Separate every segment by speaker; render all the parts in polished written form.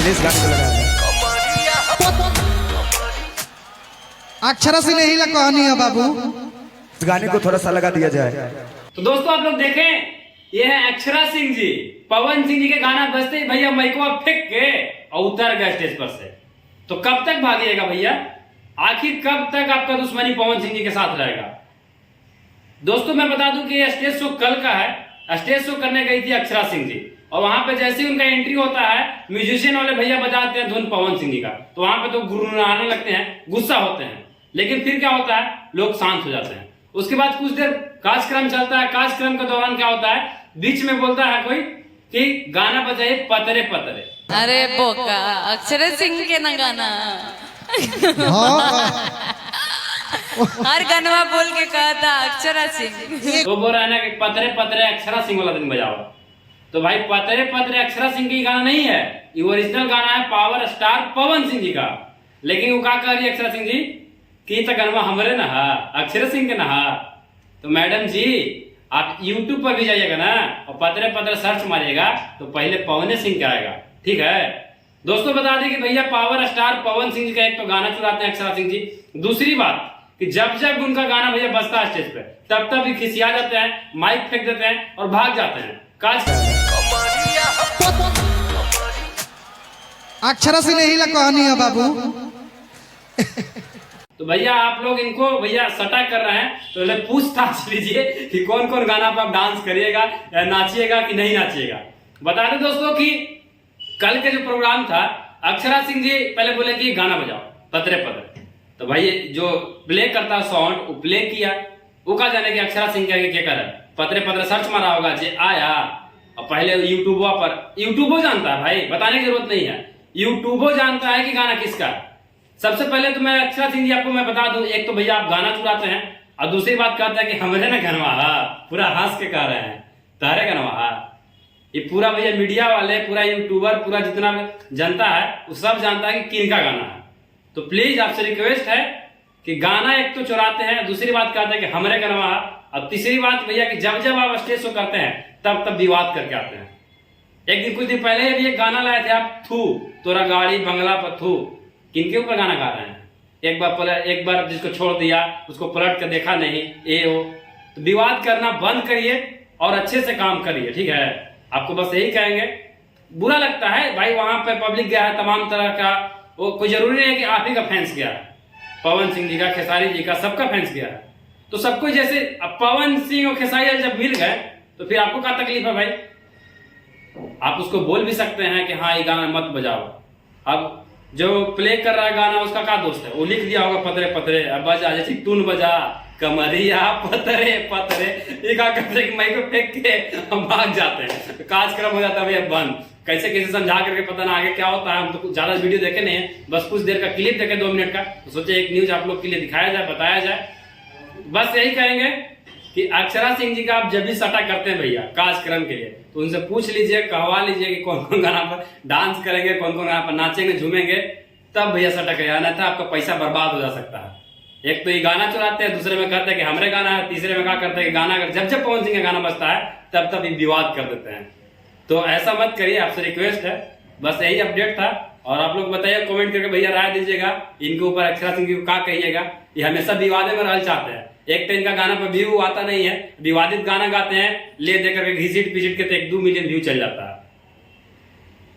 Speaker 1: Please गाने को लगा दें।
Speaker 2: अक्षरा से नहीं लगा कहानी है बाबू,
Speaker 1: इस गाने को थोड़ा सा लगा दिया जाए।
Speaker 3: तो दोस्तों आप लोग देखें, ये है अक्षरा सिंह जी। पवन सिंह जी के गाना बजते ही भैया माइको फेंक के और उतर गए स्टेज पर से। तो कब तक भागिएगा भैया? आखिर कब तक आपका दुश्मनी पवन सिंह जी के साथ रहेगा? दोस्तों मैं बता दूं कि ये स्टेज शो कल का है। स्टेज शो करने गई थी अक्षरा सिंह जी, और वहां पे जैसे ही उनका एंट्री होता है, म्यूजिशियन वाले भैया बजाते हैं धुन पवन सिंह जी का, तो वहां पे तो गुनगुनाने लगते हैं, गुस्सा होते हैं। लेकिन फिर क्या होता है, लोग शांत हो जाते हैं। उसके बाद कुछ देर कार्यक्रम चलता है। कार्यक्रम के दौरान क्या होता है, बीच में बोलता है कोई कि गाना बजाइए पतरे पतरे।
Speaker 4: अरे बोका, अक्षरा सिंह के ना गाना हर गनवा बोल के कहा था अक्षरा सिंह।
Speaker 3: तो बोल रहा है ना कि पतरे पतरे अक्षरा सिंह वाला दिन बजाओ। तो भाई पतरे पतरे अक्षरा सिंह की गाना नहीं है, ये ओरिजिनल गाना है पावर स्टार पवन सिंह जी का। लेकिन वो क्या कह रही है अक्षरा सिंह जी कि तो गनवा हमरे ना अक्षरा सिंह के ना। तो मैडम जी आप YouTube पर भी जाइएगा ना और पतरे पतरे सर्च मारिएगा तो पहले पवन सिंह का आएगा, ठीक है। दोस्तों बता दें कि भैया पावर स्टार पवन सिंह जी का एक तो गाना चुराते हैं अक्षरा सिंह जी। दूसरी बात कि जब जब उनका गाना भैया बजता है स्टेज पे, तब तब भी खिसिया जाते हैं, माइक फेंक देते हैं और भाग जाते हैं।
Speaker 2: अक्षरा से नहीं लगा कहानी है बाबू।
Speaker 3: तो भैया आप लोग इनको भैया सटा कर रहे हैं, तो पूछताछ लीजिए कि कौन कौन गाना पर आप डांस करिएगा, नाचिएगा कि नहीं नाचिएगा। बता दें दोस्तों कि कल के जो प्रोग्राम था, अक्षरा सिंह जी पहले बोले कि गाना बजाओ पतरे पतरे। तो भाई जो प्ले करता साउंड वो प्ले किया, वो कहा जाने कि अक्षरा सिंह क्या कर पतरे पतरे सर्च मारा होगा जे आया। और पहले यूट्यूबो जानता है भाई, बताने की जरूरत नहीं है, यूट्यूबो जानता है कि गाना किसका। सबसे पहले तो मैं अक्षरा सिंह जी आपको मैं बता दूं, एक तो भैया आप गाना चुराते हैं और दूसरी बात कहते हैं कि हमरे ना गनवा पूरा हंस के कह रहे हैं तारे गनवा। ये पूरा भैया मीडिया वाले, पूरा यूट्यूबर, पूरा जितना जनता है वो सब जानता है कि किनका गाना है। तो प्लीज आपसे रिक्वेस्ट है कि गाना एक तो चुराते हैं, दूसरी बात कहते हैं कि हमरे गनवा, और तीसरी बात भैया कि जब जब आप स्टेज शो करते हैं तब तब विवाद करके आते हैं। एक दिन कुछ दिन पहले भी एक गाना लाए थे आप, थू तोरा गाड़ी बंगला पर थू। किनके ऊपर गाना गा रहे हैं? एक बार जिसको छोड़ दिया उसको पलट कर देखा नहीं, ये हो। तो विवाद करना बंद करिए और अच्छे से काम करिए, ठीक है। आपको बस यही कहेंगे। बुरा लगता है भाई, वहां पे पब्लिक गया है तमाम तरह का, वो कोई जरूरी नहीं है कि आप ही का फैंस गया है, पवन सिंह जी का, खेसारी जी का, सबका फैंस गया है। तो सबको जैसे अब पवन सिंह और खेसारी जब मिल गए तो फिर आपको क्या तकलीफ है भाई? आप उसको बोल भी सकते हैं कि हाँ ये गाना मत बजाओ। अब जो प्ले कर रहा है गाना उसका क्या दोस्त है, वो लिख दिया होगा पतरे पतरे, अब बजा जैसे टून बजा कमरिया पतरे पतरे, ये क्या करते हैं कि माइक को फेंक के हम भाग जाते हैं। तो कार्यक्रम हो जाता है भैया बंद। कैसे कैसे समझा करके पता ना आगे क्या होता है। हम तो ज्यादा वीडियो देखे नहीं है, बस कुछ देर का क्लिप देखे 2 मिनट का, तो सोचे एक न्यूज आप लोग के लिए दिखाया जाए, बताया जाए। बस यही कहेंगे कि अक्षरा सिंह जी का आप जब भी सटा करते हैं भैया कार्यक्रम के लिए, तो उनसे पूछ लीजिए, कहवा लीजिए कि कौन कौन गाना पर डांस करेंगे, कौन कौन गाना पर नाचेंगे, झूमेंगे, तब भैया सटा करिए, नहीं था आपका पैसा बर्बाद हो जा सकता है। एक तो ये गाना चुराते हैं, दूसरे में कहते हैं कि हमरे गाना है, तीसरे में क्या करते हैं कि गाना जब जब पवन सिंह का गाना बजता है तब तब विवाद कर देते हैं। तो ऐसा मत करिए, आपसे रिक्वेस्ट है। बस यही अपडेट था। और आप लोग बताइए कमेंट करके भैया राय दीजिएगा इनके ऊपर, अक्षरा सिंह को क्या कहिएगा। ये हमेशा विवादे में रहना चाहते हैं। एक तो इनका गाना पर व्यू आता नहीं है, विवादित गाना गाते हैं, ले देकर के घिसीट पिसीट के तो 1-2 मिलियन व्यू चल जाता है।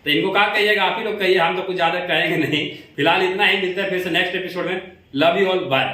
Speaker 3: तो इनको क्या कहिएगा, आप ही लोग कहिए, हम तो कुछ ज्यादा कहेंगे नहीं। फिलहाल इतना ही, मिलता है फिर से नेक्स्ट एपिसोड में। Love you all, bye.